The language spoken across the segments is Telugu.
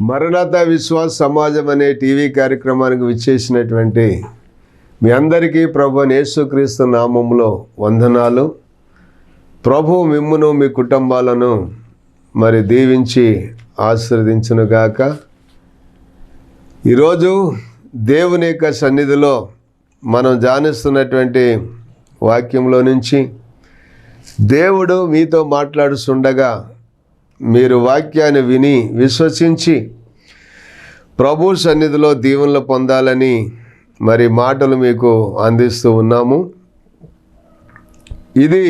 మరణాత విశ్వాస సమాజం అనే టీవీ కార్యక్రమానికి విచ్చేసినటువంటి మీ అందరికీ ప్రభు యేసుక్రీస్తు నామములో వందనాలు. ప్రభు మిమ్మును మీ కుటుంబాలను దీవించి ఆశీర్వదించునుగాక. ఈరోజు దేవుని యొక్క సన్నిధిలో మనం ధ్యానిస్తున్నటువంటి వాక్యంలో నుంచి దేవుడు మీతో మాట్లాడుతుండగా మీరు వాక్యాన్ని విని విశ్వసించి ప్రభు సన్నిధిలో దీవెనలు పొందాలని మాటలు మీకు అందిస్తూ ఉన్నాము. ఇది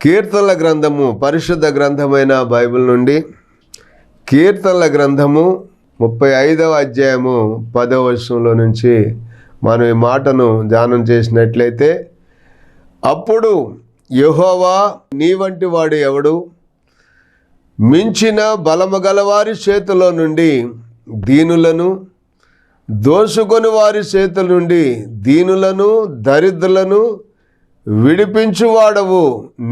కీర్తనల గ్రంథము, పరిశుద్ధ గ్రంథమైన బైబిల్ నుండి కీర్తనల గ్రంథము 35వ అధ్యాయము 10వ వచనంలో నుంచి మనం ఈ మాటను ధ్యానం చేసినట్లయితే, అప్పుడు యెహోవా నీ వంటి వాడు ఎవడు? మించిన బలము గలవారి చేతిలో నుండి దీనులను, దోసుకొని వారి చేతుల నుండి దీనులను దరిద్రులను విడిపించువాడవు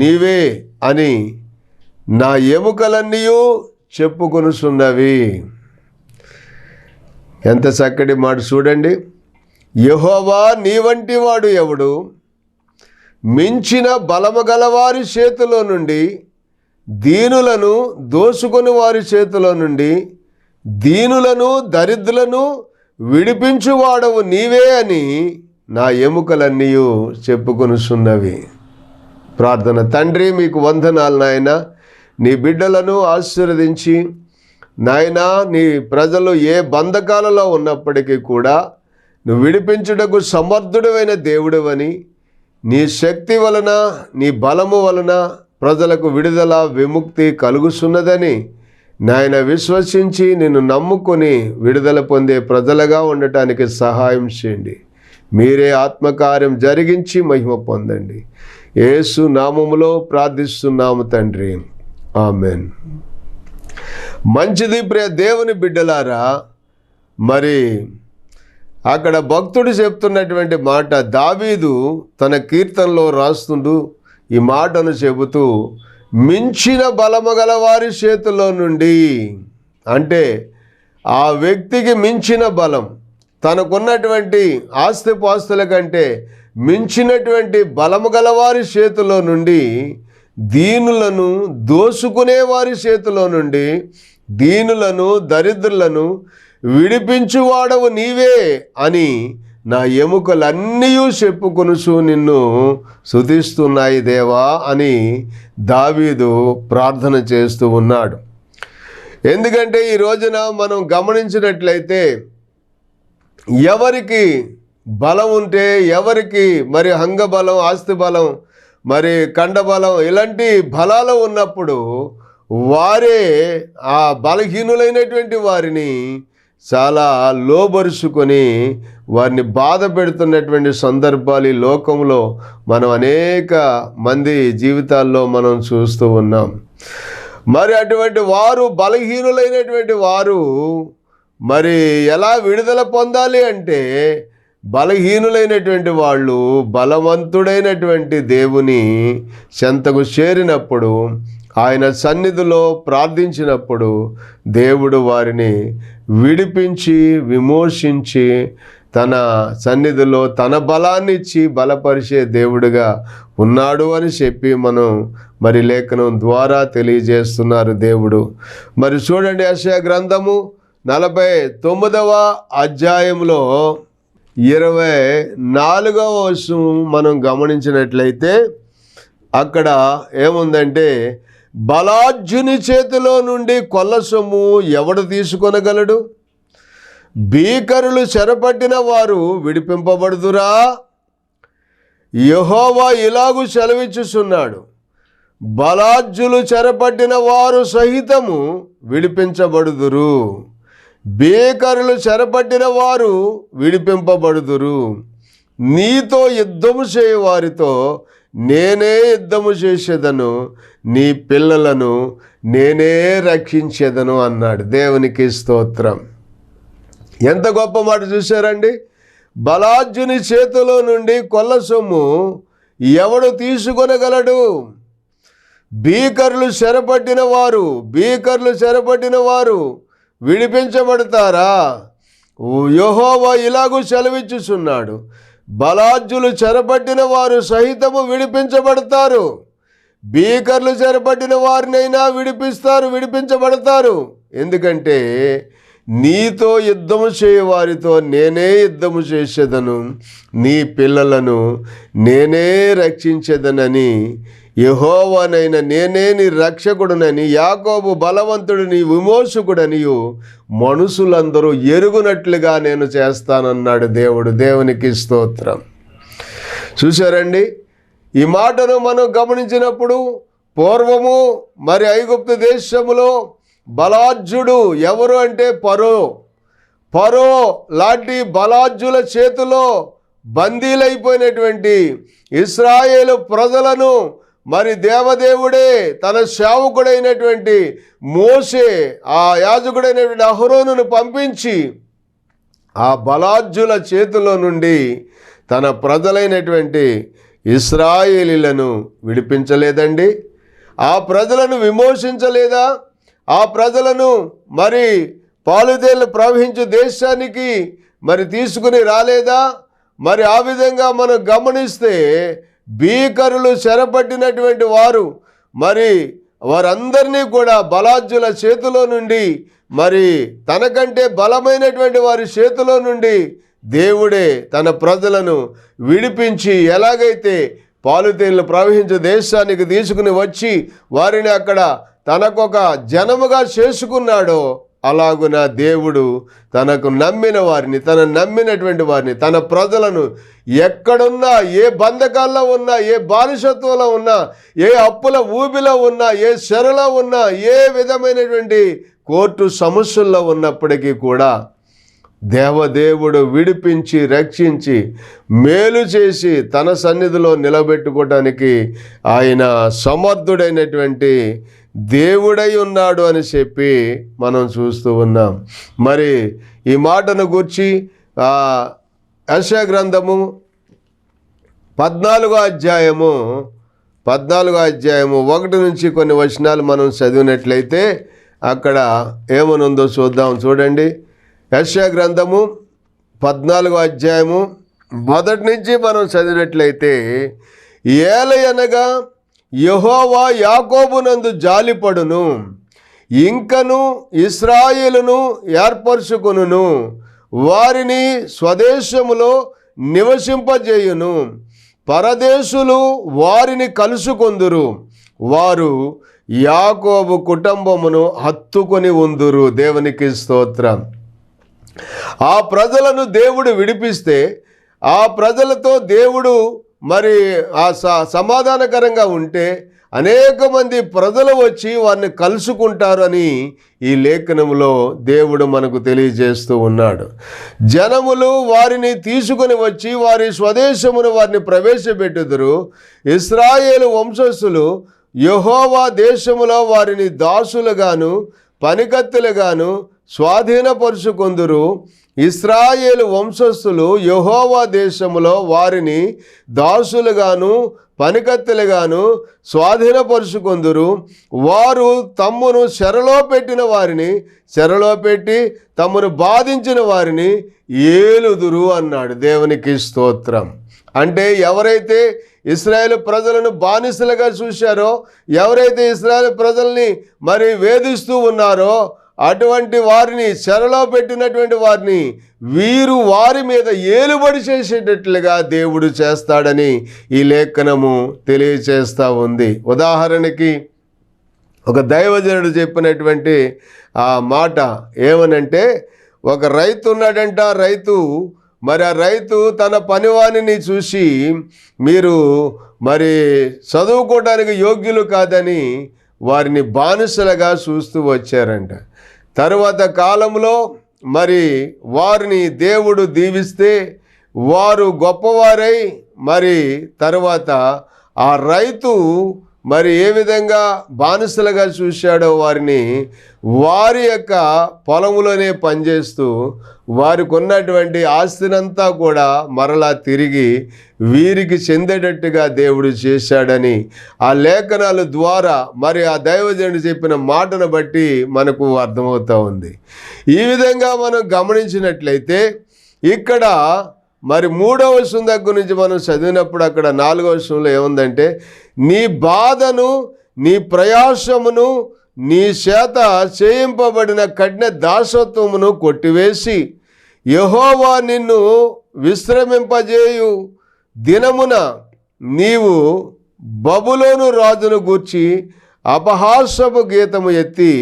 నీవే అని నా ఎముకలన్నీ చెప్పుకొనుచున్నవి. ఎంత చక్కటి మాట చూడండి. యెహోవా నీ వంటి వాడు ఎవడు? మించిన బలము గలవారి చేతిలో నుండి దీనులను, దోసుకొని వారి చేతిలో నుండి దీనులను దరిద్రులను విడిపించువాడవు నీవే అని నా ఎముకలన్నీ చెప్పుకొనుచున్నవి. ప్రార్థన. తండ్రి, మీకు వందనాలు నాయన. నీ బిడ్డలను ఆశీర్వదించి నాయన, నీ ప్రజలు ఏ బంధకాలలో ఉన్నప్పటికీ కూడా నువ్వు విడిపించుటకు సమర్థుడైన దేవుడవని, నీ శక్తి వలన, నీ బలము వలన ప్రజలకు విడుదల, విముక్తి కలుగుతున్నదని నాయన విశ్వసించి నిన్ను నమ్ముకొని విడుదల పొందే ప్రజలుగా ఉండటానికి సహాయం చేయండి. మీరే ఆత్మకార్యం జరిగించి మహిమ పొందండి. యేసు నామములో ప్రార్థిస్తున్నాము తండ్రి, ఆమెన్. మంచిది ప్రియ దేవుని బిడ్డలారా, అక్కడ భక్తుడు చెప్తున్నటువంటి మాట, దావీదు తన కీర్తనలో రాస్తుంటూ ఈ మాటను చెబుతూ, మించిన బలము గల వారి చేతిలో నుండి, అంటే ఆ వ్యక్తికి మించిన బలం, తనకున్నటువంటి ఆస్తిపాస్తుల కంటే మించినటువంటి బలము గల వారి చేతిలో నుండి దీనులను, దోసుకునే వారి చేతిలో నుండి దీనులను దరిద్రులను విడిపించువాడవు నీవే అని నా ఎముకలన్నీ చెప్పుకొనుచు నిన్ను స్తుతిస్తున్నాయి దేవా అని దావీదు ప్రార్థన చేస్తూ ఉన్నాడు. ఎందుకంటే ఈ రోజున మనం గమనించినట్లయితే, ఎవరికి బలం ఉంటే, ఎవరికి అంగబలం, ఆస్తి బలం, కండబలం, ఇలాంటి బలాలు ఉన్నప్పుడు వారే ఆ బలహీనులైనటువంటి వారిని చాలా లోబరుచుకొని వారిని బాధ పెడుతున్నటువంటి సందర్భాలు ఈ లోకంలో మనం అనేక మంది జీవితాల్లో మనం చూస్తూ ఉన్నాం. అటువంటి వారు, బలహీనులైనటువంటి వారు ఎలా విడుదల పొందాలి అంటే, బలహీనులైనటువంటి వాళ్ళు బలవంతుడైనటువంటి దేవుని చెంతకు చేరినప్పుడు, ఆయన సన్నిధిలో ప్రార్థించినప్పుడు దేవుడు వారిని విడిపించి, విమోచించి తన సన్నిధిలో తన బలాన్ని ఇచ్చి బలపరిచే దేవుడుగా ఉన్నాడు అని చెప్పి మనం లేఖనం ద్వారా తెలియజేస్తున్నారు దేవుడు. చూడండి, యెషయా గ్రంథము 49వ అధ్యాయంలో 24వ వచనం మనం గమనించినట్లయితే, అక్కడ ఏముందంటే, బలార్జుని చేతిలో నుండి కొల్ల సొమ్ము ఎవడు తీసుకొనగలడు? భీకరులు చెరపట్టిన వారు విడిపింపబడుదురా? యెహోవా ఇలాగు సెలవిచ్చుచున్నాడు, బలార్జులు చెరపట్టిన వారు సహితము విడిపించబడుదురు, భీకరులు చెరపట్టిన వారు విడిపింపబడుదురు. నీతో యుద్ధము చేయు వారితో నేనే యుద్ధము చేసేదను, నీ పిల్లలను నేనే రక్షించేదను అన్నాడు. దేవునికి స్తోత్రం. ఎంత గొప్ప మాట చూశారండి. బలార్జుని చేతిలో నుండి కొల్ల సొమ్ము ఎవడు తీసుకొనగలడు? భీకరులు చెరపట్టిన వారు విడిపించబడతారా? యెహోవా ఇలాగూ సెలవిచ్చుచున్నాడు, బలాఢ్యులు చెరపట్టిన వారు సహితము విడిపించబడతారు. భీకరులు చెరపట్టిన వారినైనా విడిపించబడతారు. ఎందుకంటే నీతో యుద్ధము చేయవారితో నేనే యుద్ధము చేసేదను, నీ పిల్లలను నేనే రక్షించేదనని, యెహోవానైన నేనే నీ రక్షకుడునని, యాకోబు బలవంతుడు నీ విమోచకుడనియు మనుషులందరూ ఎరుగునట్లుగా నేను చేస్తానన్నాడు దేవుడు. దేవునికి స్తోత్రం. చూశారండి, ఈ మాటను మనం గమనించినప్పుడు పూర్వము మరి ఐగుప్తు దేశములో బలాఢ్యుడు ఎవరు అంటే ఫరో లాంటి బలాఢ్యుల చేతిలో బందీలైపోయినటువంటి ఇశ్రాయేలు ప్రజలను మరి దేవదేవుడే తన సేవకుడైనటువంటి మోషే, ఆ యాజకుడైనటువంటి అహరోనును పంపించి ఆ బలాఢ్యుల చేతిలో నుండి తన ప్రజలైనటువంటి ఇశ్రాయేలీలను విడిపించలేదండి? ఆ ప్రజలను విమోచించలేదా? ఆ ప్రజలను మరి పాలుతేళ్లు ప్రవహించు దేశానికి మరి తీసుకుని రాలేదా? మరి ఆ విధంగా మనం గమనిస్తే భీకరులు చెరపట్టినటువంటి వారు మరి వారందరినీ కూడా బలాఢ్యుల చేతిలో నుండి మరి తనకంటే బలమైనటువంటి వారి చేతిలో నుండి దేవుడే తన ప్రజలను విడిపించి ఎలాగైతే పాలుతేళ్లు ప్రవహించే దేశానికి తీసుకుని వచ్చి వారిని అక్కడ తనకొక జనముగా చేసుకున్నాడో, అలాగున దేవుడు తనకు నమ్మిన వారిని, నమ్మినటువంటి వారిని, తన ప్రజలను ఎక్కడున్నా, ఏ బంధకాల్లో ఉన్నా, ఏ బానిసత్వంలో ఉన్నా, ఏ అప్పుల ఊబిలో ఉన్నా, ఏ చెరలో ఉన్నా, ఏ విధమైనటువంటి కోర్టు సమస్యల్లో ఉన్నప్పటికీ కూడా దేవదేవుడు విడిపించి రక్షించి మేలు చేసి తన సన్నిధిలో నిలబెట్టుకోవటానికి ఆయన సమర్థుడైనటువంటి దేవుడై ఉన్నాడు అని చెప్పి మనం చూస్తూ ఉన్నాం. మరి ఈ మాటను గూర్చి యెషయా గ్రంథము 14వ అధ్యాయము 1 నుంచి కొన్ని వచనాలు మనం చదివినట్లయితే అక్కడ ఏమనుందో చూద్దాం. చూడండి, యెషయా గ్రంథము 14వ అధ్యాయము 1 నుంచి మనం చదివినట్లయితే, ఏలయనగా యెహోవా యాకోబునందు జాలిపడును, ఇంకను ఇశ్రాయేలును ఏర్పరచుకొనును, వారిని స్వదేశములో నివసింపజేయును, పరదేశులు వారిని కలుసుకొందురు, వారు యాకోబు కుటుంబమును హత్తుకొని ఉందురు. దేవునికి స్తోత్రం. ఆ ప్రజలను దేవుడు విడిపిస్తే ఆ ప్రజలతో దేవుడు మరి సమాధానకరంగా ఉంటే అనేక మంది ప్రజలు వచ్చి వారిని కలుసుకుంటారు అని ఈ లేఖనంలో దేవుడు మనకు తెలియజేస్తూ ఉన్నాడు. జనములు వారిని తీసుకుని వచ్చి వారి స్వదేశమును వారిని ప్రవేశపెట్టుదురు. ఇశ్రాయేలు వంశస్థులు యెహోవా దేశములో వారిని దాసులుగాను పనికత్తులుగాను స్వాధీనపరుచుకొందురు. ఇశ్రాయేలు వంశస్థులు యెహోవా దేశములో వారిని దాసులుగాను పనికత్తెలుగాను స్వాధీనపరుచుకొందురు. వారు తమ్మును చెరలో పెట్టిన వారిని చెరలో పెట్టి తమ్మును బాధించిన వారిని ఏలుదురు అన్నాడు. దేవునికి స్తోత్రం. అంటే ఎవరైతే ఇశ్రాయేలు ప్రజలను బానిసలుగా చూశారో, ఎవరైతే ఇశ్రాయేలు ప్రజల్ని మరి వేధిస్తూ ఉన్నారో, అటువంటి వారిని చెరలో పెట్టినటువంటి వారిని వీరు వారి మీద ఏలుబడి చేసేటట్లుగా దేవుడు చేస్తాడని ఈ లేఖనము తెలియచేస్తూ ఉంది. ఉదాహరణకి ఒక దైవజనుడు చెప్పినటువంటి ఆ మాట ఏమనంటే, ఒక రైతు ఉన్నాడంట. ఆ రైతు తన పనివాణిని చూసి, మీరు మరి చదువుకోవడానికి యోగ్యులు కాదని వారిని బానిసలుగా చూస్తూ వచ్చారంట. తరువాత కాలంలో మరి వారిని దేవుడు దీవిస్తే వారు గొప్పవారై మరి తరువాత ఆ రైతు మరి ఏ విధంగా బానిసలుగా చూశాడో వారిని, వారి యొక్క పొలములోనే పనిచేస్తూ వారికి ఉన్నటువంటి ఆస్తినంతా కూడా మరలా తిరిగి వీరికి చెందేటట్టుగా దేవుడు చేశాడని ఆ లేఖనాల ద్వారా మరి ఆ దైవజనుడు చెప్పిన మాటను బట్టి మనకు అర్థమవుతూ ఉంది. ఈ విధంగా మనం గమనించినట్లయితే ఇక్కడ మరి 3వ వచనం దగ్గర నుంచి మనం చదివినప్పుడు అక్కడ 4వ వచనంలో ఏముందంటే, నీ బాధను నీ ప్రయాసమును నీ చేత చేయింపబడిన కఠిన దాసత్వమును కొట్టివేసి యెహోవా నిన్ను విశ్రమింపజేయు దినమున నీవు బబులోను రాజును గూర్చి అపహాసపు గీతము ఎత్తి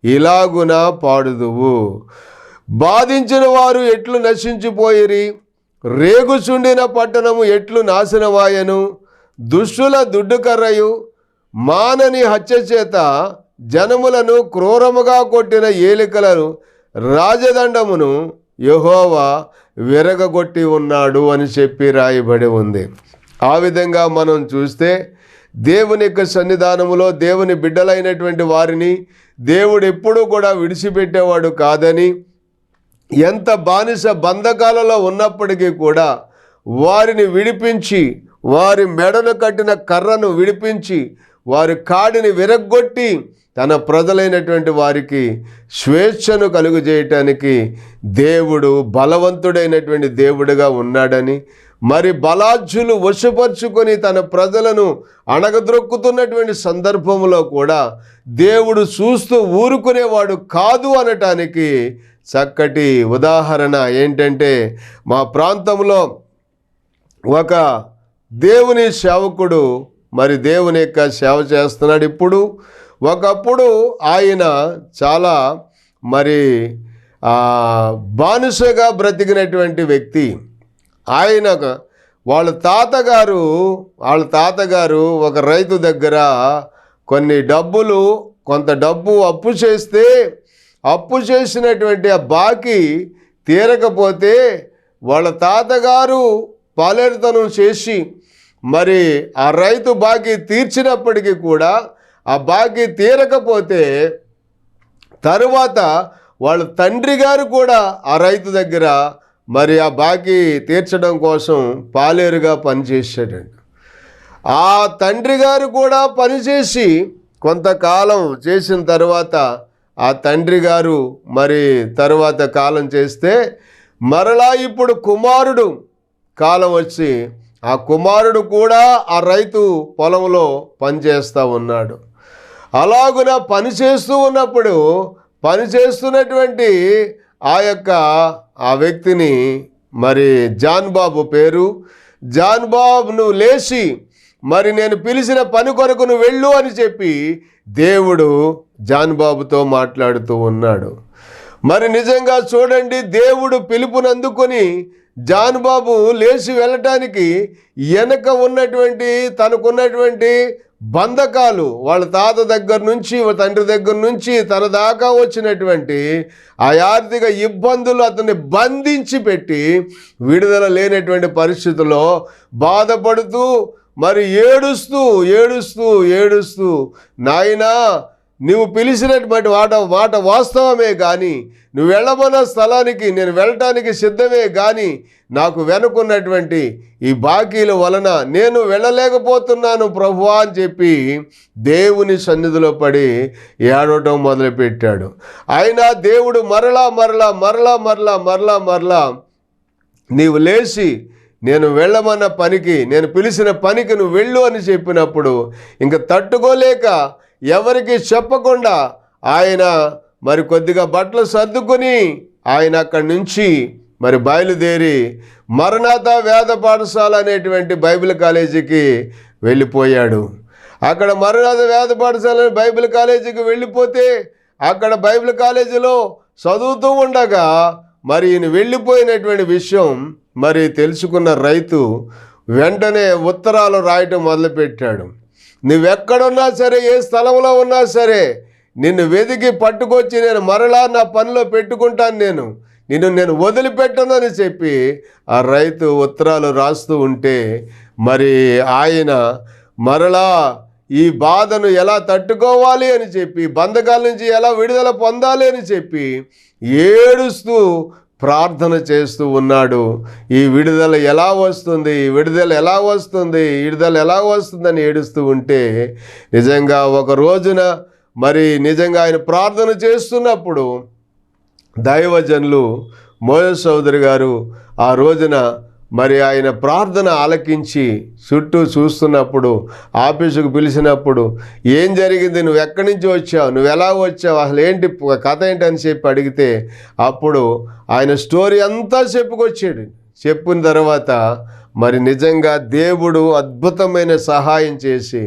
ఇలాగున పాడుదువు. బాధించిన వారు ఎట్లు నశించిపోయిరి, రేగుచుండిన పట్టణము ఎట్లు నాశనమాయను, దుష్టుల దుడ్డుకర్రయు మానని హత్య చేత జనములను క్రూరముగా కొట్టిన ఏలికలను రాజదండమును యెహోవా విరగగొట్టి ఉన్నాడు అని చెప్పి రాయబడి ఉంది. ఆ విధంగా మనం చూస్తే దేవుని యొక్క సన్నిధానములో దేవుని బిడ్డలైనటువంటి వారిని దేవుడు ఎప్పుడూ కూడా విడిచిపెట్టేవాడు కాదని, ఎంత బానిస బంధకాలలో ఉన్నప్పటికీ కూడా వారిని విడిపించి, వారి మెడను కట్టిన కర్రను విడిపించి, వారి కాడిని విరగ్గొట్టి తన ప్రజలైనటువంటి వారికి స్వేచ్ఛను కలుగజేయటానికి దేవుడు బలవంతుడైనటువంటి దేవుడుగా ఉన్నాడని, మరి బలాజ్యులు వశపరుచుకొని తన ప్రజలను అణగద్రొక్కుతున్నటువంటి సందర్భంలో కూడా దేవుడు చూస్తూ ఊరుకునేవాడు కాదు అనటానికి చక్కటి ఉదాహరణ ఏంటంటే, మా ప్రాంతంలో ఒక దేవుని సేవకుడు మరి దేవుని యొక్క సేవ చేస్తున్నాడు. ఒకప్పుడు ఆయన చాలా మరి బానిసగా బ్రతికినటువంటి వ్యక్తి. వాళ్ళ తాతగారు ఒక రైతు దగ్గర కొంత డబ్బు అప్పు చేస్తే, అప్పు చేసినటువంటి ఆ బాకీ తీరకపోతే వాళ్ళ తాతగారు పాలేరుతనం చేసి మరి ఆ రైతు బాకీ తీర్చినప్పటికీ కూడా ఆ బాకీ తీరకపోతే తరువాత వాళ్ళ తండ్రి గారు కూడా ఆ రైతు దగ్గర మరి ఆ బాకీ తీర్చడం కోసం పాలేరుగా పనిచేసాడండి. ఆ తండ్రి గారు కూడా పనిచేసి కొంతకాలం చేసిన తర్వాత ఆ తండ్రి గారు మరి తరువాత కాలం చేస్తే మరలా ఇప్పుడు కుమారుడు కాలం వచ్చి ఆ కుమారుడు కూడా ఆ రైతు పొలంలో పనిచేస్తూ ఉన్నాడు. అలాగున పనిచేస్తూ ఉన్నప్పుడు పనిచేస్తున్నటువంటి ఆ వ్యక్తిని మరి జాన్ బాబు పేరు, జాన్ బాబు నువ్వు లేచి మరి నేను పిలిచిన పని కొరకు నువ్వు వెళ్ళు అని చెప్పి దేవుడు జాన్ బాబుతో మాట్లాడుతూ ఉన్నాడు. మరి నిజంగా చూడండి, దేవుడు పిలుపునందుకొని జాన్ బాబు లేచి వెళ్ళటానికి వెనక ఉన్నటువంటి తనకున్నటువంటి బంధకాలు, వాళ్ళ తాత దగ్గర నుంచి తండ్రి దగ్గర నుంచి తన దాకా వచ్చినటువంటి ఆ ఆర్థిక ఇబ్బందులు అతన్ని బంధించి పెట్టి విడుదల లేనటువంటి పరిస్థితుల్లో బాధపడుతూ మరి ఏడుస్తూ నాయనా నువ్వు పిలిచినటువంటి మాట వాస్తవమే కానీ నువ్వు వెళ్ళమన్న స్థలానికి నేను వెళ్ళటానికి సిద్ధమే కానీ నాకు వెనుకున్నటువంటి ఈ బాకీల వలన నేను వెళ్ళలేకపోతున్నాను ప్రభువా అని చెప్పి దేవుని సన్నిధిలో పడి ఏడవటం మొదలుపెట్టాడు. అయినా దేవుడు మరలా నీవు లేచి నేను వెళ్ళమన్న పనికి, నేను పిలిచిన పనికి నువ్వు వెళ్ళు అని చెప్పినప్పుడు ఇంక తట్టుకోలేక ఎవరికి చెప్పకుండా ఆయన మరి కొద్దిగా బట్టలు సర్దుకొని ఆయన అక్కడి నుంచి మరి బయలుదేరి మరణాత వేద పాఠశాల అనేటువంటి బైబిల్ కాలేజీకి వెళ్ళిపోయాడు. అక్కడ మరణాత వేద పాఠశాల బైబిల్ కాలేజీకి వెళ్ళిపోతే అక్కడ బైబిల్ కాలేజీలో చదువుతూ ఉండగా మరి ఈయన వెళ్ళిపోయినటువంటి విషయం మరి తెలుసుకున్న రైతు వెంటనే ఉత్తరాలు రాయటం మొదలుపెట్టాడు. నువ్వెక్కడున్నా సరే, ఏ స్థలంలో ఉన్నా సరే నిన్ను వెతికి పట్టుకొచ్చి నేను మరలా నా పనిలో పెట్టుకుంటాను, నేను వదిలిపెట్టను అని చెప్పి ఆ రైతు ఉత్తరాలు రాస్తూ ఉంటే మరి ఆయన మరలా ఈ బాధను ఎలా తట్టుకోవాలి అని చెప్పి, బంధకాల నుంచి ఎలా విడుదల పొందాలి అని చెప్పి ఏడుస్తూ ప్రార్థన చేస్తూ ఉన్నాడు. ఈ విడుదల ఎలా వస్తుంది, విడుదల ఎలా వస్తుంది, విడుదల ఎలా వస్తుందని ఏడుస్తూ ఉంటే, నిజంగా ఒక రోజున మరి నిజంగా ఆయన ప్రార్థన చేస్తున్నప్పుడు దైవజనులు మోయస్ చౌదరి గారు ఆ రోజున మరి ఆయన ప్రార్థన ఆలకించి చుట్టూ చూస్తున్నప్పుడు, ఆఫీసుకు పిలిచినప్పుడు, ఏం జరిగింది, నువ్వు ఎక్కడి నుంచి వచ్చావు, నువ్వు ఎలా వచ్చావు, అసలు ఏంటి కథ ఏంటని చెప్పి అడిగితే అప్పుడు ఆయన స్టోరీ అంతా చెప్పుకొచ్చాడు. చెప్పిన తర్వాత మరి నిజంగా దేవుడు అద్భుతమైన సహాయం చేసి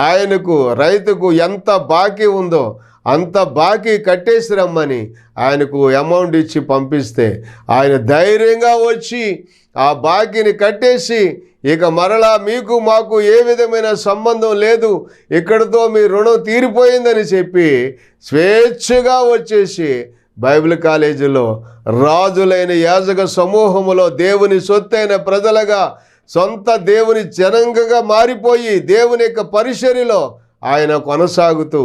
ఆయనకు, రైతుకు ఎంత బాకీ ఉందో అంత బాకీ కట్టేసి రమ్మని ఆయనకు అమౌంట్ ఇచ్చి పంపిస్తే ఆయన ధైర్యంగా వచ్చి ఆ బాకీని కట్టేసి, ఇక మరలా మీకు మాకు ఏ విధమైన సంబంధం లేదు, ఇక్కడితో మీ రుణం తీరిపోయిందని చెప్పి స్వేచ్ఛగా వచ్చేసి బైబిల్ కాలేజీలో రాజులైన యాజక సమూహములో దేవుని సొత్తైన ప్రజలుగా, సొంత దేవుని జనంగా మారిపోయి దేవుని యొక్క పరిచర్యలో ఆయన కొనసాగుతూ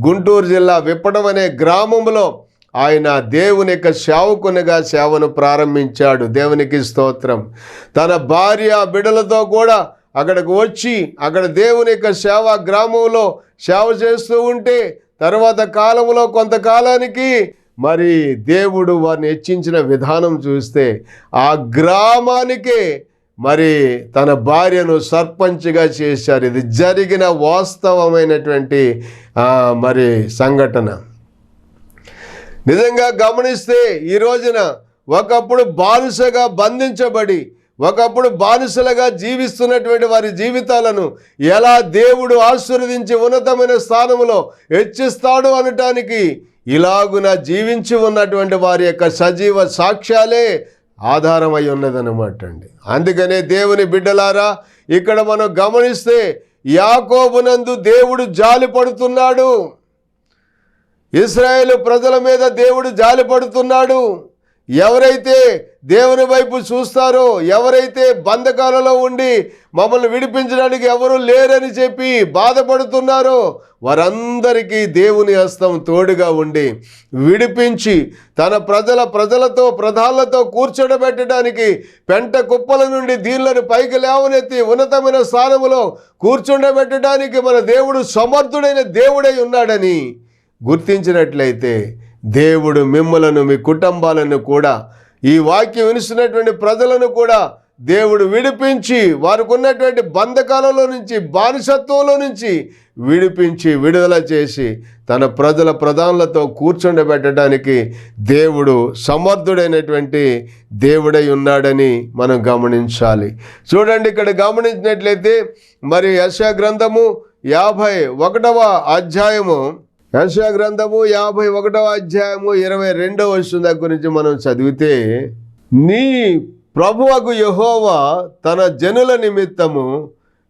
గుంటూరు జిల్లా విప్పడం అనే గ్రామంలో ఆయన దేవుని యొక్క సేవకునిగా సేవను ప్రారంభించాడు. దేవునికి స్తోత్రం. తన భార్య బిడ్డలతో కూడా అక్కడికి వచ్చి అక్కడ దేవుని యొక్క సేవ గ్రామంలో సేవ చేస్తూ ఉంటే, తర్వాత కాలంలో కొంతకాలానికి మరి దేవుడు వారిని హెచ్చించిన విధానం చూస్తే ఆ గ్రామానికే మరి తన భార్యను సర్పంచ్గా చేశారు. ఇది జరిగిన వాస్తవమైనటువంటి మరి సంఘటన. నిజంగా గమనిస్తే ఈ రోజున ఒకప్పుడు బానిసగా బంధించబడి, ఒకప్పుడు బానిసలుగా జీవిస్తున్నటువంటి వారి జీవితాలను ఎలా దేవుడు ఆశీర్వదించి ఉన్నతమైన స్థానంలో హెచ్చిస్తాడు అనటానికి ఇలాగున జీవించి ఉన్నటువంటి వారి యొక్క సజీవ సాక్ష్యాలే ఆధారమై ఉన్నదన్నమాట అండి. అందుకనే దేవుని బిడ్డలారా, ఇక్కడ మనం గమనిస్తే యాకోబునందు దేవుడు జాలి పడుతున్నాడు. ఇశ్రాయేలు ప్రజల మీద దేవుడు జాలి పడుతున్నాడు. ఎవరైతే దేవుని వైపు చూస్తారో, ఎవరైతే బంధకాలలో ఉండి మమ్మల్ని విడిపించడానికి ఎవరు లేరని చెప్పి బాధపడుతున్నారో వారందరికీ దేవుని హస్తం తోడుగా ఉండి విడిపించి తన ప్రజలతో ప్రధానులతో కూర్చోబెట్టడానికి పెంట కుప్పల నుండి దీనులను పైకి లేవనెత్తి ఉన్నతమైన స్థానంలో కూర్చుండబెట్టడానికి మన దేవుడు సమర్థుడైన దేవుడై ఉన్నాడని గుర్తించినట్లయితే దేవుడు మిమ్మలను, మీ కుటుంబాలను కూడా, ఈ వాక్యం వినిస్తున్నటువంటి ప్రజలను కూడా దేవుడు విడిపించి వారికి ఉన్నటువంటి బంధకాలలో నుంచి, బానిసత్వంలో నుంచి విడిపించి విడుదల చేసి తన ప్రజల ప్రధానులతో కూర్చుండబెట్టడానికి దేవుడు సమర్థుడైనటువంటి దేవుడై ఉన్నాడని మనం గమనించాలి. చూడండి, ఇక్కడ గమనించినట్లయితే మరి యెషయా గ్రంథము 51వ అధ్యాయము, యెషయా గ్రంథము 51వ అధ్యాయము 22వ వచనం దగ్గర గురించి మనం చదివితే, నీ ప్రభువగు యెహోవా తన జనుల నిమిత్తము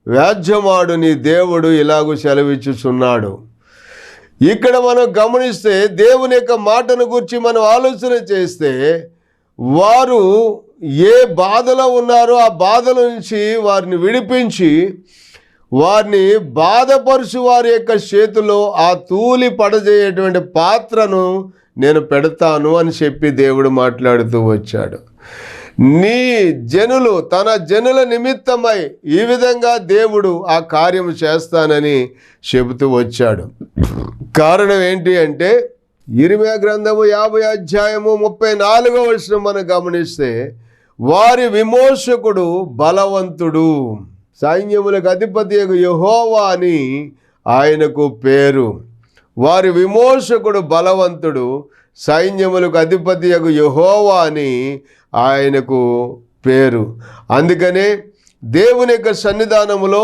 వ్యాజ్యమాడు నీ దేవుడు ఇలాగూ సెలవిచ్చుచున్నాడు. ఇక్కడ మనం గమనిస్తే దేవుని యొక్క మాటను గురించి మనం ఆలోచన చేస్తే, వారు ఏ బాధలో ఉన్నారో ఆ బాధల నుంచి వారిని విడిపించి వారిని బాధపరుచు వారి యొక్క చేతిలో ఆ తూలి పడజేయేటువంటి పాత్రను నేను పెడతాను అని చెప్పి దేవుడు మాట్లాడుతూ వచ్చాడు. నీ జనులు, తన జనుల నిమిత్తమై ఈ విధంగా దేవుడు ఆ కార్యము చేస్తానని చెబుతూ వచ్చాడు. కారణం ఏంటి అంటే, ఇర్మియా గ్రంథము 50 అధ్యాయము 34వ వచనం మనం గమనిస్తే, వారి విమోచకుడు బలవంతుడు, సైన్యములకు అధిపతి యెహోవా అని ఆయనకు పేరు. వారి విమోచకుడు బలవంతుడు, సైన్యములకు అధిపతి యెహోవా అని ఆయనకు పేరు. అందుకనే దేవుని యొక్క సన్నిధానములో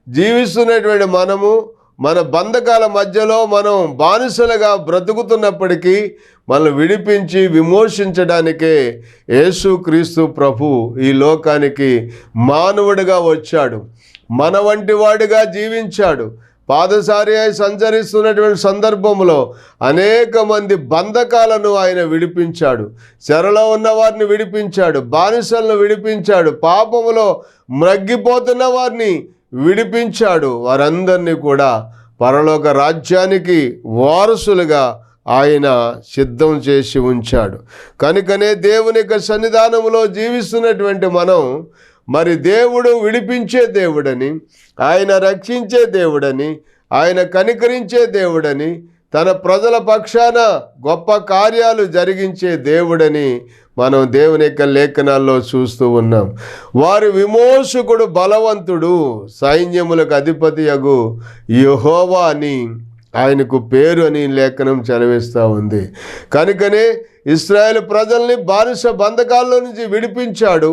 జీవిస్తున్నటువంటి మనము, మన బంధకాల మధ్యలో మనం బానిసలుగా బ్రతుకుతున్నప్పటికీ మనల్ని విడిపించి విమోచించడానికే యేసుక్రీస్తు ప్రభు ఈ లోకానికి మానవుడిగా వచ్చాడు. మన వంటి వాడిగా జీవించాడు. పాదసారి అయి సంచరిస్తున్నటువంటి సందర్భంలో అనేక మంది బంధకాలను ఆయన విడిపించాడు. చెరలో ఉన్న వారిని విడిపించాడు, బానిసలను విడిపించాడు, పాపములో మ్రగ్గిపోతున్న వారిని విడిపించాడు. వారందరినీ కూడా పరలోక రాజ్యానికి వారసులుగా ఆయన సిద్ధం చేసి ఉంచాడు. కనుకనే దేవుని యొక్క సన్నిధానంలో జీవిస్తున్నటువంటి మనం మరి దేవుడు విడిపించే దేవుడని, ఆయన రక్షించే దేవుడని, ఆయన కనికరించే దేవుడని, తన ప్రజల పక్షాన గొప్ప కార్యాలు జరిగించే దేవుడని మనం దేవుని యొక్క లేఖనాల్లో చూస్తూ ఉన్నాం. వారి విమోచకుడు బలవంతుడు, సైన్యములకు అధిపతియగు యెహోవా అని ఆయనకు పేరు అని లేఖనం చదివిస్తూ ఉంది. కనుకనే ఇశ్రాయేలు ప్రజల్ని బానిస బంధకాల్లో నుంచి విడిపించాడు,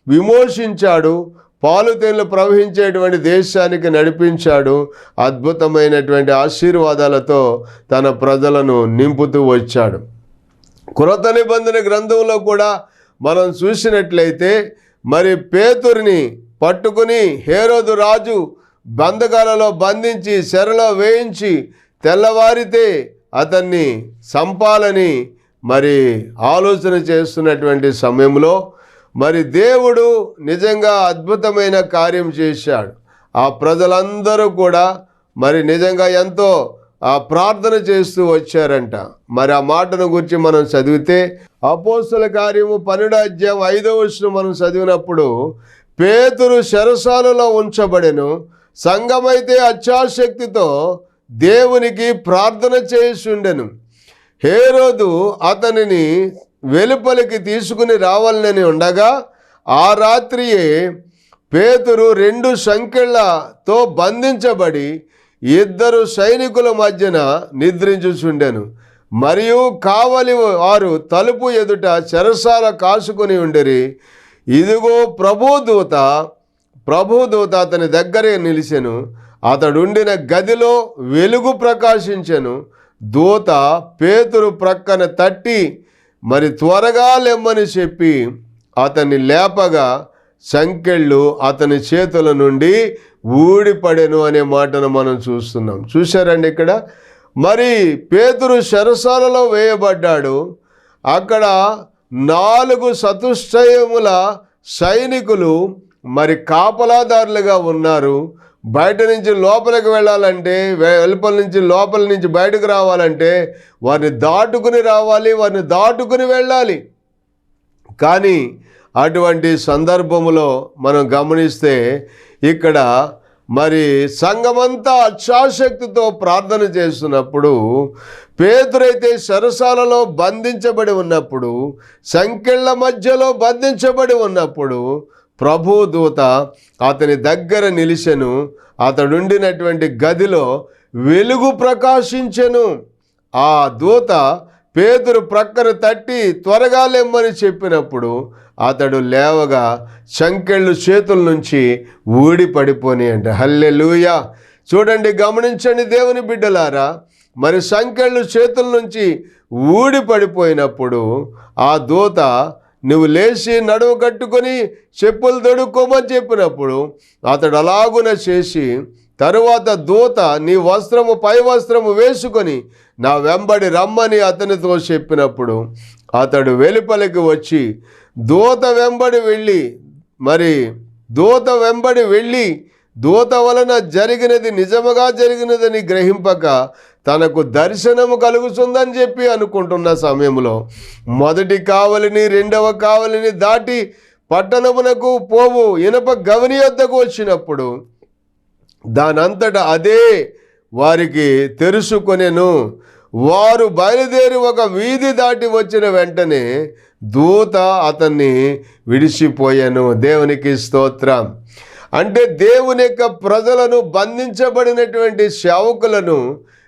విమోచించాడు, పాలుతేళ్లు ప్రవహించేటువంటి దేశానికి నడిపించాడు. అద్భుతమైనటువంటి ఆశీర్వాదాలతో తన ప్రజలను నింపుతూ వచ్చాడు. కృత నిబంధన గ్రంథంలో కూడా మనం చూసినట్లయితే మరి పేతురుని పట్టుకుని హేరోదు రాజు బంధకాలలో బంధించి చెరలో వేయించి తెల్లవారితే అతన్ని చంపాలని మరి ఆలోచన చేస్తున్నటువంటి సమయంలో మరి దేవుడు నిజంగా అద్భుతమైన కార్యం చేశాడు. ఆ ప్రజలందరూ కూడా మరి నిజంగా ఎంతో ప్రార్థన చేస్తూ వచ్చారంట. మరి ఆ మాటను గురించి మనం చదివితే అపోస్తల కార్యము 12 మనం చదివినప్పుడు పేతురు చెరసాలలో ఉంచబడెను, సంఘమైతే అత్యాశక్తితో దేవునికి ప్రార్థన చేయుచుండెను. హేరోదు అతనిని వెలుపలికి తీసుకుని రావాలని ఉండగా ఆ రాత్రియే పేతురు 2 సంకెళ్లతో బంధించబడి 2 సైనికుల మధ్యన నిద్రించుచుండెను. మరియు కావలి వారు తలుపు ఎదుట చెరసాల కాసుకొని ఉండిరి. ఇదిగో ప్రభుదూత అతని దగ్గరే నిలిచెను. అతడుండిన గదిలో వెలుగు ప్రకాశించెను. దూత పేతురు ప్రక్కన తట్టి మరి త్వరగా లెమ్మని చెప్పి అతన్ని లేపగా సంకెళ్ళు అతని చేతుల నుండి ఊడిపడెను అనే మాటను మనం చూస్తున్నాం. చూశారండి ఇక్కడ మరి పేతురు చెరసాలలో వేయబడ్డాడు. అక్కడ 4 చతుష్టయముల సైనికులు మరి కాపలాదారులుగా ఉన్నారు. బయట నుంచి లోపలికి వెళ్ళాలంటే, వెలుపల నుంచి లోపల నుంచి బయటకు రావాలంటే వారిని దాటుకుని రావాలి, వారిని దాటుకుని వెళ్ళాలి. కానీ అటువంటి సందర్భంలో మనం గమనిస్తే ఇక్కడ మరి సంఘమంతా అత్యాశక్తితో ప్రార్థన చేస్తున్నప్పుడు, పేతురైతే చెరసాలలో బంధించబడి ఉన్నప్పుడు, సంకెళ్ళ మధ్యలో బంధించబడి ఉన్నప్పుడు ప్రభుదూత అతని దగ్గర నిలిచెను. అతడుండినటువంటి గదిలో వెలుగు ప్రకాశించెను. ఆ దూత పేతురు ప్రక్కన తట్టి త్వరగా లెమ్మని చెప్పినప్పుడు అతడు లేవగా సంకెళ్ళు చేతుల నుంచి ఊడి పడిపోని అంట. హల్లెలూయా. చూడండి, గమనించండి దేవుని బిడ్డలారా, మరి సంకెళ్ళు చేతుల నుంచి ఊడి పడిపోయినప్పుడు ఆ దూత నువ్వు లేచి నడుము కట్టుకొని చెప్పులు తొడుక్కోమని చెప్పినప్పుడు అతడు అలాగున చేసి, తరువాత దూత నీ వస్త్రము పై వస్త్రము వేసుకొని నా వెంబడి రమ్మని అతనితో చెప్పినప్పుడు అతడు వెలుపలికి వచ్చి దూత వెంబడి వెళ్ళి దూత వలన జరిగినది నిజముగా జరిగినదని గ్రహింపక తనకు దర్శనము కలుగుతుందని చెప్పి అనుకుంటున్న సమయంలో మొదటి కావలిని 2వ కావలిని దాటి పట్టణమునకు పోవు ఇనప గవని వద్దకు వచ్చినప్పుడు దానంతటా అదే వారికి తెలుసుకొనెను. వారు బయలుదేరి ఒక వీధి దాటి వచ్చిన వెంటనే దూత అతన్ని విడిచిపోయాను. దేవునికి స్తోత్రం. అంటే దేవుని యొక్క ప్రజలను, బంధించబడినటువంటి సేవకులను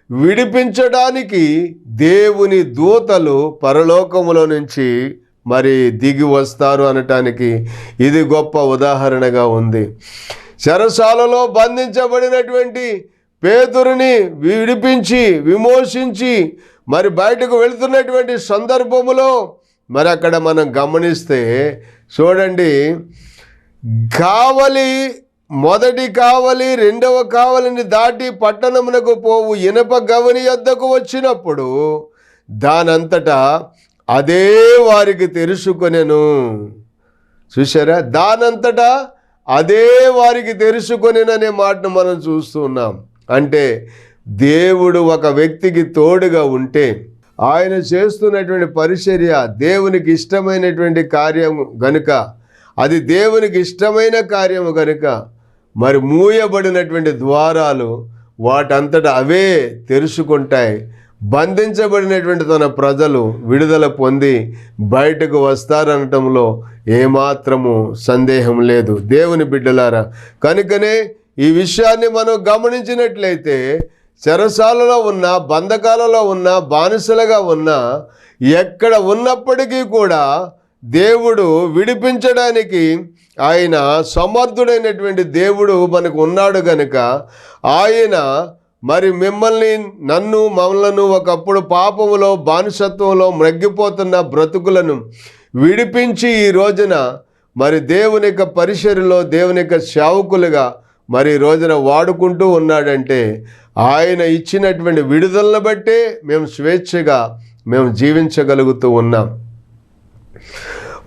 విడిపించడానికి దేవుని దూతలు పరలోకములో నుంచి మరి దిగి వస్తారు అనటానికి ఇది గొప్ప ఉదాహరణగా ఉంది. చెరసాలలో బంధించబడినటువంటి పేతురుని విడిపించి విమోచించి మరి బయటకు వెళుతున్నటువంటి సందర్భములో మరి అక్కడ మనం గమనిస్తే చూడండి, మొదటి కావలి 2వ కావలిని దాటి పట్టణమునకు పోవు ఇనప గవని వద్దకు వచ్చినప్పుడు దానంతటా అదే వారికి తెలుసుకొనెను. చూసారా, దానంతటా అదే వారికి తెలుసుకొనిననే మాటను మనం చూస్తున్నాం. అంటే దేవుడు ఒక వ్యక్తికి తోడుగా ఉంటే ఆయన చేస్తున్నటువంటి పరిచర్య దేవునికి ఇష్టమైనటువంటి కార్యము గనుక, అది దేవునికి ఇష్టమైన కార్యము గనుక మరి మూయబడినటువంటి ద్వారాలు వాటంతట అవే తెరుచుకుంటాయి. బంధించబడినటువంటి తన ప్రజలు విడుదల పొంది బయటకు వస్తారనటంలో ఏమాత్రము సందేహం లేదు. దేవుని బిడ్డలారా, కనుకనే ఈ విషయాన్ని మనం గమనించినట్లయితే చెరసాలలో ఉన్న, బంధకాలలో ఉన్న, బానిసలుగా ఉన్న, ఎక్కడ ఉన్నప్పటికీ కూడా దేవుడు విడిపించడానికి ఆయన సమర్థుడైనటువంటి దేవుడు మనకు ఉన్నాడు గనుక ఆయన మరి మిమ్మల్ని, మమ్మలను ఒకప్పుడు పాపములో, బానిసత్వంలో మ్రగ్గిపోతున్న బ్రతుకులను విడిపించి ఈ రోజున మరి దేవుని యొక్క పరిచర్యలో, దేవుని యొక్క సేవకులుగా మరి ఈ రోజున వాడుకుంటూ ఉన్నాడంటే ఆయన ఇచ్చినటువంటి విడుదలను బట్టే మేము స్వేచ్ఛగా జీవించగలుగుతూ ఉన్నాం.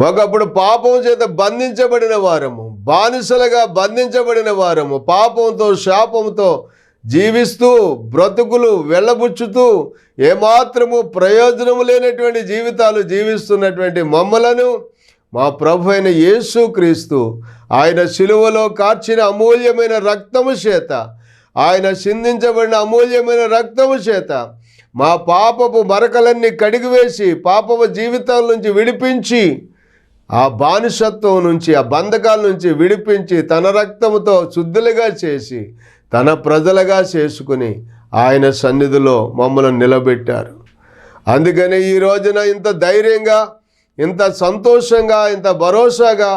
ఒకప్పుడు పాపం చేత బంధించబడిన వారము, బానిసలుగా బంధించబడిన వారము, పాపంతో శాపంతో జీవిస్తూ బ్రతుకులు వెళ్ళబుచ్చుతూ ఏమాత్రము ప్రయోజనము లేనటువంటి జీవితాలు జీవిస్తున్నటువంటి మమ్మలను మా ప్రభు అయిన యేసు క్రీస్తు ఆయన శిలువలో కార్చిన అమూల్యమైన రక్తము చేత, ఆయన సిందించబడిన అమూల్యమైన రక్తము చేత మా పాపపు మరకలన్నీ కడిగివేసి పాపపు జీవితాల నుంచి విడిపించి, ఆ బానిసత్వం నుంచి, ఆ బంధకాల నుంచి విడిపించి తన రక్తముతో శుద్ధులుగా చేసి తన ప్రజలుగా చేసుకుని ఆయన సన్నిధిలో మమ్మల్ని నిలబెట్టారు. అందుకని ఈ రోజున ఇంత ధైర్యంగా, ఇంత సంతోషంగా, ఇంత భరోసాగా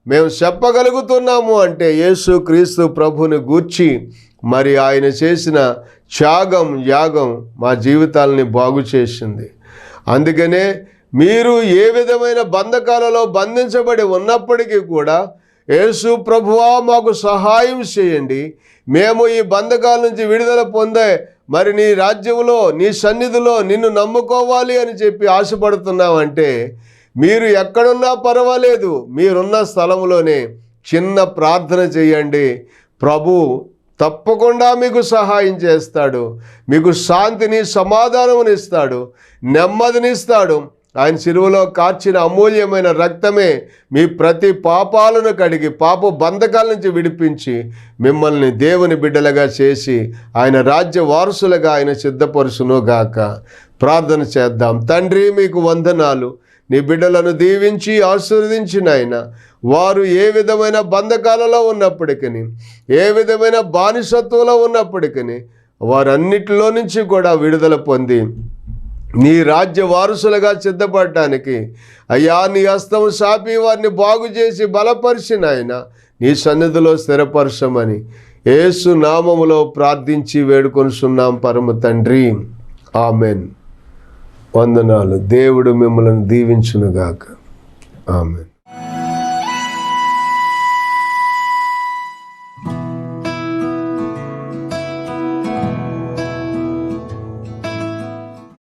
మేము చెప్పగలుగుతున్నాము అంటే యేసు క్రీస్తు ప్రభుని గూర్చి మరి ఆయన చేసిన త్యాగం, యాగం మా జీవితాలని బాగు చేసింది. అందుకనే మీరు ఏ విధమైన బంధకాలలో బంధించబడి ఉన్నప్పటికీ కూడా యేసు ప్రభువా మాకు సహాయం చేయండి, మేము ఈ బంధకాల నుంచి విడుదల పొందే మరి నీ రాజ్యంలో, నీ సన్నిధిలో నిన్ను నమ్ముకోవాలి అని చెప్పి ఆశపడుతున్నామంటే మీరు ఎక్కడున్నా పర్వాలేదు, మీరున్న స్థలంలోనే చిన్న ప్రార్థన చేయండి. ప్రభు తప్పకుండా మీకు సహాయం చేస్తాడు, మీకు శాంతిని, సమాధానమునిస్తాడు, నెమ్మదినిస్తాడు. ఆయన శిలువలో కార్చిన అమూల్యమైన రక్తమే మీ ప్రతి పాపాలను కడిగి పాప బంధకాల నుంచి విడిపించి మిమ్మల్ని దేవుని బిడ్డలుగా చేసి ఆయన రాజ్య వారసులుగా ఆయన సిద్ధపరుచునుగాక. ప్రార్థన చేద్దాం. తండ్రి, మీకు వందనాలు. నీ బిడ్డలను దీవించి ఆశీర్వదించిన ఆయన వారు ఏ విధమైన బంధకాలలో ఉన్నప్పటికీ, ఏ విధమైన బానిసత్వంలో ఉన్నప్పటికీ వారన్నిటిలో నుంచి కూడా విడుదల పొంది నీ రాజ్య వారసులుగా సిద్ధపడటానికి అయ్యా నీ హస్తము సాపి వారిని బాగు చేసి బలపరిచిన ఆయన నీ సన్నిధిలో స్థిరపరచమని యేసు నామములో ప్రార్థించి వేడుకొనుచున్నాం పరమ తండ్రి. ఆమెన్. వందనాలు. దేవుడు మిమ్మల్ని దీవించునుగాక. ఆమెన్.